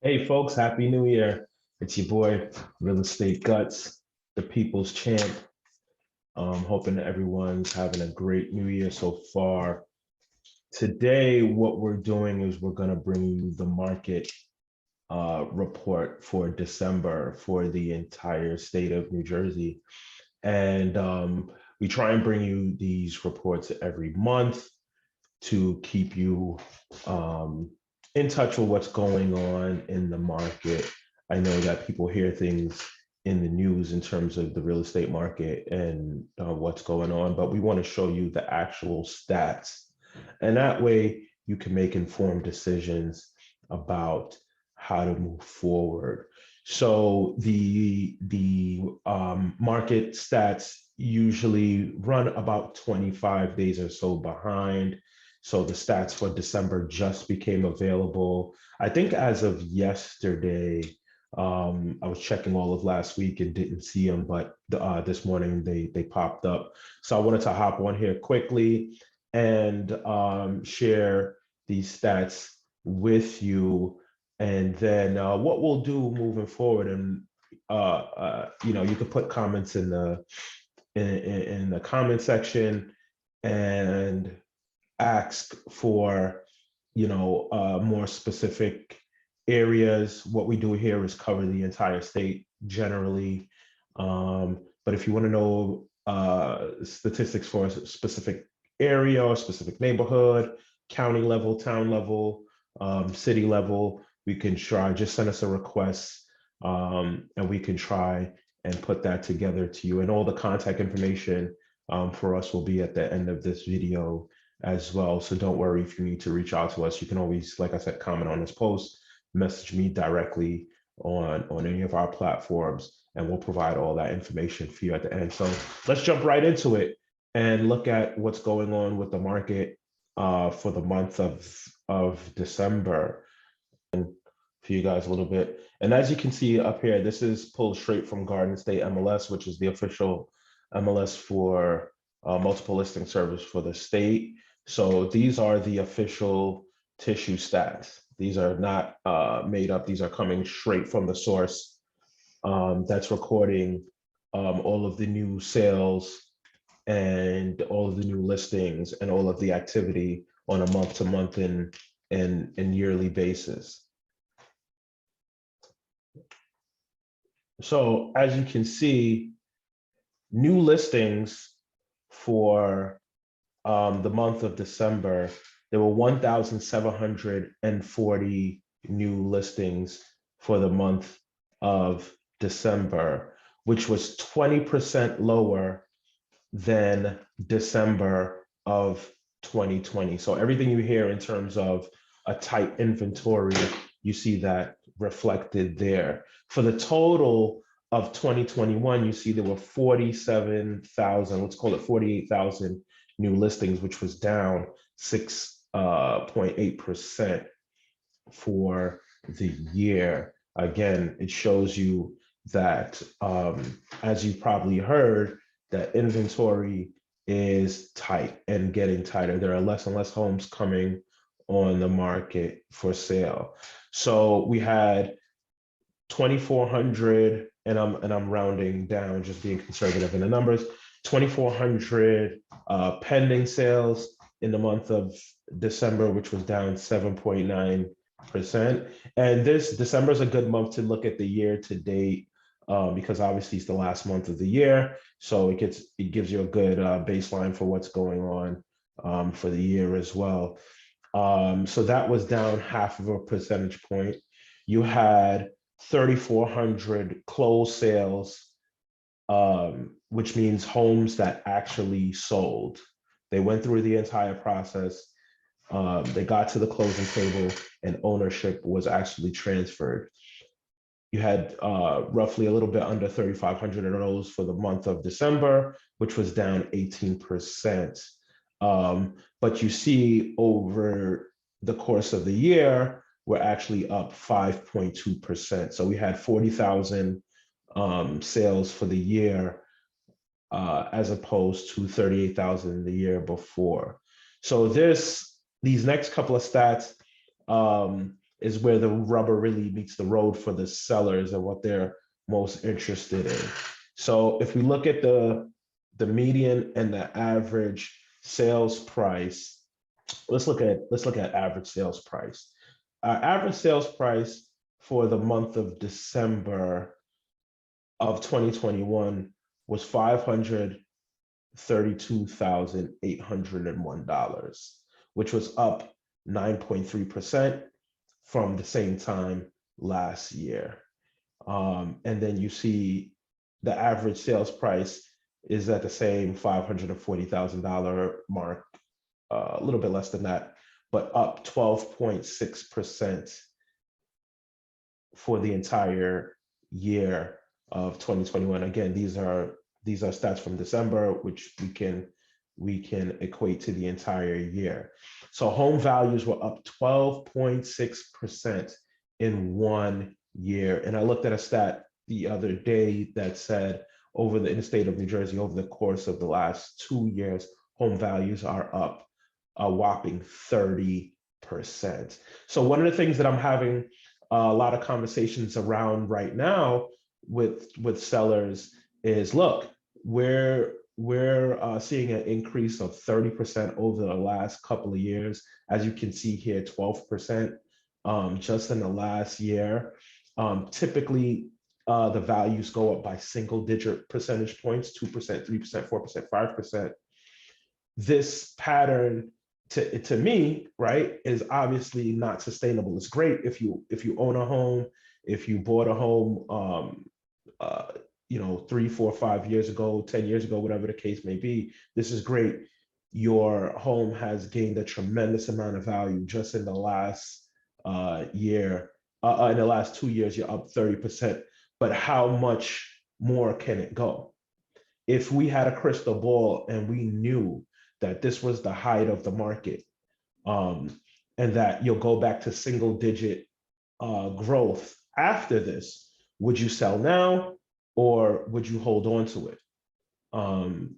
Hey folks, Happy New Year. It's your boy, Real Estate Guts, the People's Champ. Hoping that everyone's having a great new year so far. Today, what we're doing is we're going to bring you the market report for December for the entire state of New Jersey. And we try and bring you these reports every month to keep you in touch with what's going on in the market. I know that people hear things in the news in terms of the real estate market and what's going on, but we want to show you the actual stats. And that way you can make informed decisions about how to move forward. So the market stats usually run about 25 days or so behind. So the stats for December just became available. I think as of yesterday, I was checking all of last week and didn't see them, but this morning they popped up. So I wanted to hop on here quickly and share these stats with you. And then what we'll do moving forward, and you could put comments in the comment section and ask for more specific areas. What we do here is cover the entire state generally, but if you want to know statistics for a specific area or specific neighborhood, county level, town level, city level, we can try, just send us a request, and we can try and put that together to you. And all the contact information for us will be at the end of this video as well. So don't worry if you need to reach out to us. You can always, like I said, comment on this post, message me directly on any of our platforms, and we'll provide all that information for you at the end. So let's jump right into it and look at what's going on with the market for the month of December. And for you guys a little bit. And as you can see up here, this is pulled straight from Garden State MLS, which is the official MLS for multiple listing service for the state. So these are the official tissue stats. These are not made up. These are coming straight from the source that's recording all of the new sales and all of the new listings and all of the activity on a month-to-month and yearly basis. So as you can see, new listings for the month of December, there were 1,740 new listings for the month of December, which was 20% lower than December of 2020. So everything you hear in terms of a tight inventory, you see that reflected there. For the total of 2021, you see there were 47,000, let's call it 48,000 new listings, which was down 6.8% for the year. Again, it shows you that, as you probably heard, that inventory is tight and getting tighter. There are less and less homes coming on the market for sale. So we had 2,400, and I'm rounding down, just being conservative in the numbers, 2,400 pending sales in the month of December, which was down 7.9%. And this December is a good month to look at the year to date, because obviously it's the last month of the year. So it gives you a good baseline for what's going on for the year as well. So that was down 0.5 percentage point. You had 3,400 closed sales, which means homes that actually sold. They went through the entire process. They got to the closing table and ownership was actually transferred. You had roughly a little bit under 3,500 of those for the month of December, which was down 18%. But you see over the course of the year, we're actually up 5.2%. So we had 40,000 sales for the year, as opposed to 38,000 the year before. So these next couple of stats, is where the rubber really meets the road for the sellers and what they're most interested in. So if we look at the median and the average sales price, let's look at average sales price. Average sales price for the month of December of 2021 was $532,801, which was up 9.3% from the same time last year. And then you see the average sales price is at the same $540,000 mark, a little bit less than that, but up 12.6% for the entire year of 2021. Again, these are stats from December, which we can equate to the entire year. So home values were up 12.6% in 1 year. And I looked at a stat the other day that said in the state of New Jersey, over the course of the last 2 years, home values are up a whopping 30%. So one of the things that I'm having a lot of conversations around right now with sellers is, look, we're seeing an increase of 30% over the last couple of years. As you can see here, 12% just in the last year. Typically, the values go up by single-digit percentage points, 2%, 3%, 4%, 5%. This pattern, to me, right, is obviously not sustainable. It's great if you own a home, if you bought a home, 3, 4, 5 years ago, 10 years ago, whatever the case may be. This is great. Your home has gained a tremendous amount of value just in the last year. In the last 2 years, you're up 30%. But how much more can it go? If we had a crystal ball and we knew that this was the height of the market, and that you'll go back to single-digit growth after this, would you sell now or would you hold on to it,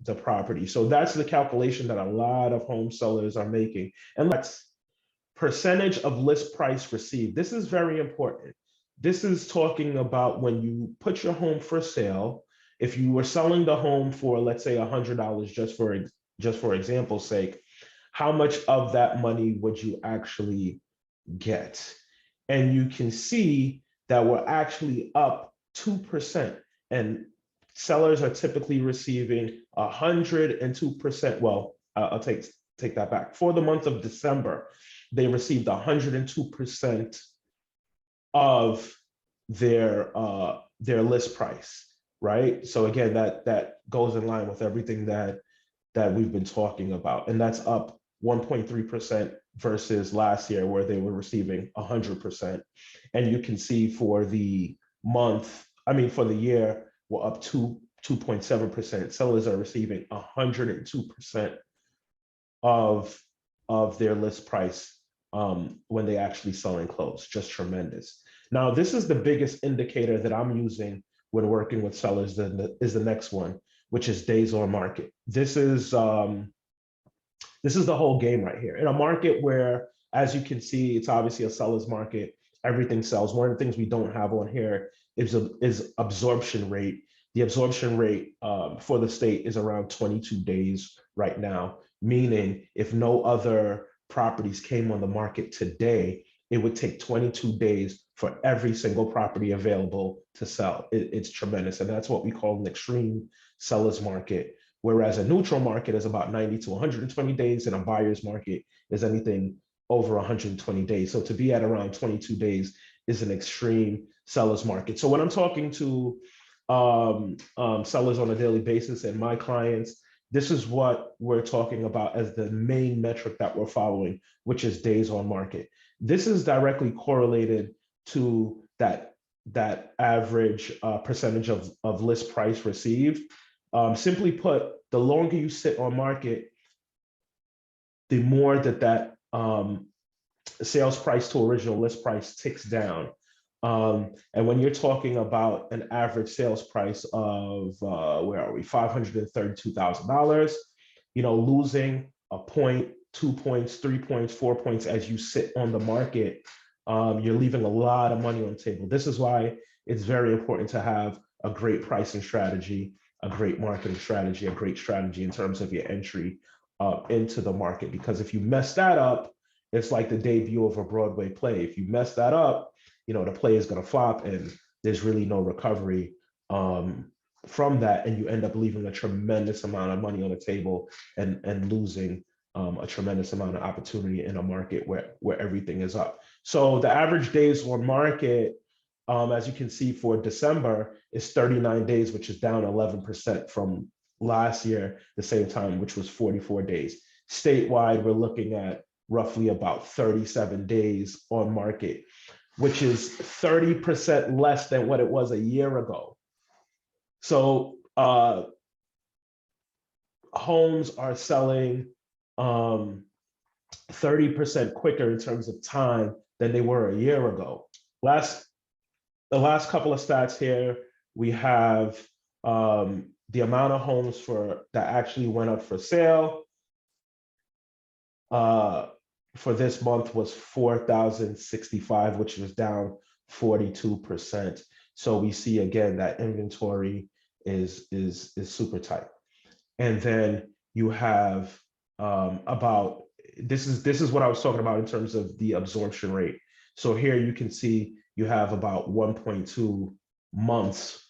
the property? So that's the calculation that a lot of home sellers are making. And that's percentage of list price received. This is very important. This is talking about when you put your home for sale. If you were selling the home for, let's say, $100, just for example's sake, how much of that money would you actually get? And you can see that we're actually up 2%, and sellers are typically receiving 102%. Well, I'll take that back. For the month of December, they received 102% of their list price, right? So again, that goes in line with everything that we've been talking about, and that's up 1.3% versus last year where they were receiving 100%. And you can see for the year, we're up 2.7%. Sellers are receiving 102% of their list price when they actually sell and close. Just tremendous. Now, this is the biggest indicator that I'm using when working with sellers. Is the next one, which is days on market. This is the whole game right here. In a market where, as you can see, it's obviously a seller's market, everything sells. One of the things we don't have on here is absorption rate. The absorption rate for the state is around 22 days right now, meaning if no other properties came on the market today, it would take 22 days for every single property available to sell. It's tremendous. And that's what we call an extreme seller's market. Whereas a neutral market is about 90 to 120 days, and a buyer's market is anything over 120 days. So to be at around 22 days is an extreme seller's market. So when I'm talking to sellers on a daily basis and my clients, this is what we're talking about as the main metric that we're following, which is days on market. This is directly correlated to that average percentage of list price received. Simply put, the longer you sit on market, the more that sales price to original list price ticks down. And when you're talking about an average sales price of, where are we, $532,000, losing a point, 2 points, 3 points, 4 points as you sit on the market you're leaving a lot of money on the table. This is why it's very important to have a great pricing strategy, a great marketing strategy, a great strategy in terms of your entry into the market. Because if you mess that up, it's like the debut of a Broadway play. If you mess that up, the play is going to flop and there's really no recovery from that. And you end up leaving a tremendous amount of money on the table and losing a tremendous amount of opportunity in a market where everything is up. So the average days on market, as you can see for December, is 39 days, which is down 11% from last year, the same time, which was 44 days. Statewide, we're looking at roughly about 37 days on market, which is 30% less than what it was a year ago. So homes are selling 30% quicker in terms of time than they were a year ago. The last couple of stats here, we have the amount of homes that actually went up for sale for this month was 4,065, which was down 42%. So we see again that inventory is super tight. And then you have this is what I was talking about in terms of the absorption rate. So here you can see you have about 1.2 months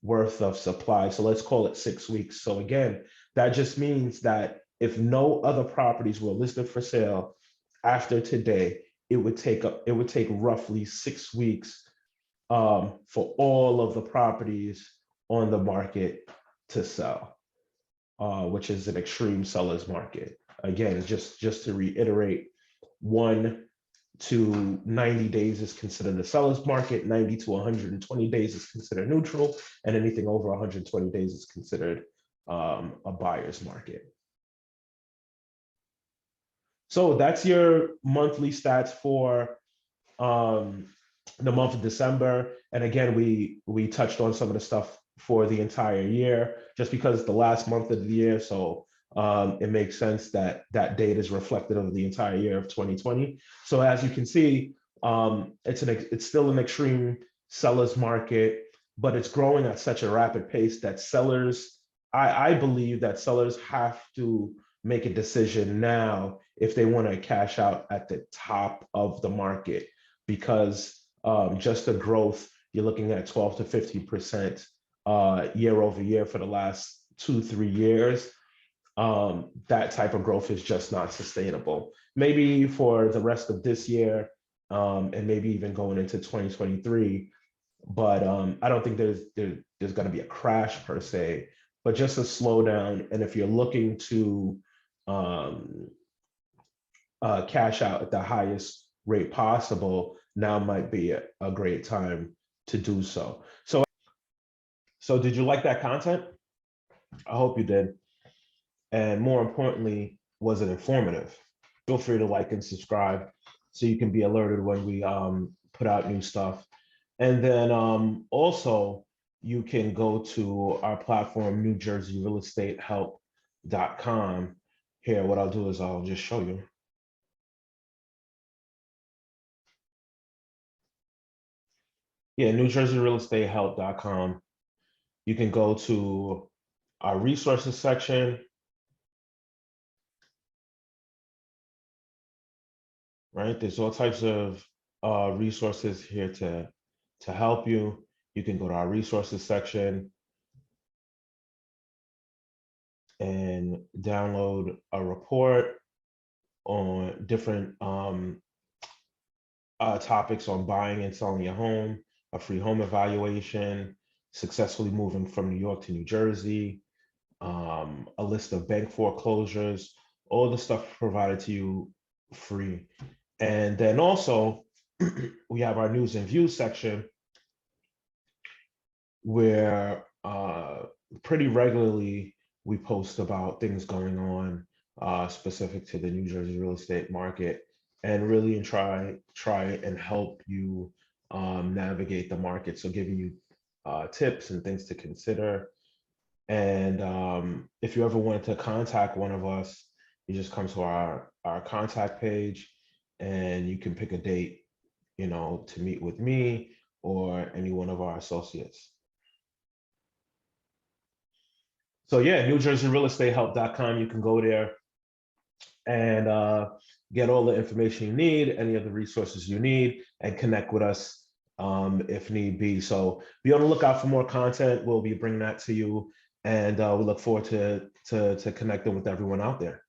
worth of supply. So let's call it 6 weeks. So again, that just means that if no other properties were listed for sale after today, it would take roughly 6 weeks for all of the properties on the market to sell, which is an extreme seller's market. Again, just to reiterate, 1 to 90 days is considered a seller's market, 90 to 120 days is considered neutral, and anything over 120 days is considered a buyer's market. So that's your monthly stats for the month of December. And again, we touched on some of the stuff for the entire year, just because the last month of the year. So it makes sense that that data is reflective of the entire year of 2020. So as you can see, it's still an extreme seller's market, but it's growing at such a rapid pace that I believe that sellers have to make a decision now if they want to cash out at the top of the market, because just the growth, you're looking at 12 to 15% year over year for the last 2-3 years. That type of growth is just not sustainable. Maybe for the rest of this year and maybe even going into 2023, but I don't think there's going to be a crash per se, but just a slowdown. And if you're looking to cash out at the highest rate possible, now might be a great time to do so. So did you like that content? I hope you did. And more importantly, was it informative? Feel free to like and subscribe so you can be alerted when we put out new stuff. And then also, you can go to our platform, NewJerseyRealEstateHelp.com. Here, what I'll do is I'll just show you. Yeah, NewJerseyRealEstateHelp.com. You can go to our resources section. Right, there's all types of resources here to help you. You can go to our resources section and download a report on different topics on buying and selling your home, a free home evaluation, successfully moving from New York to New Jersey, a list of bank foreclosures, all the stuff provided to you free. And then also, we have our news and views section where pretty regularly we post about things going on specific to the New Jersey real estate market, and really try and help you navigate the market. So giving you tips and things to consider. And if you ever wanted to contact one of us, you just come to our contact page and you can pick a date to meet with me or any one of our associates. So yeah, NewJerseyRealEstateHelp.com. You can go there and get all the information you need, any of the resources you need, and connect with us if need be. So be on the lookout for more content. We'll be bringing that to you, and we look forward to connecting with everyone out there.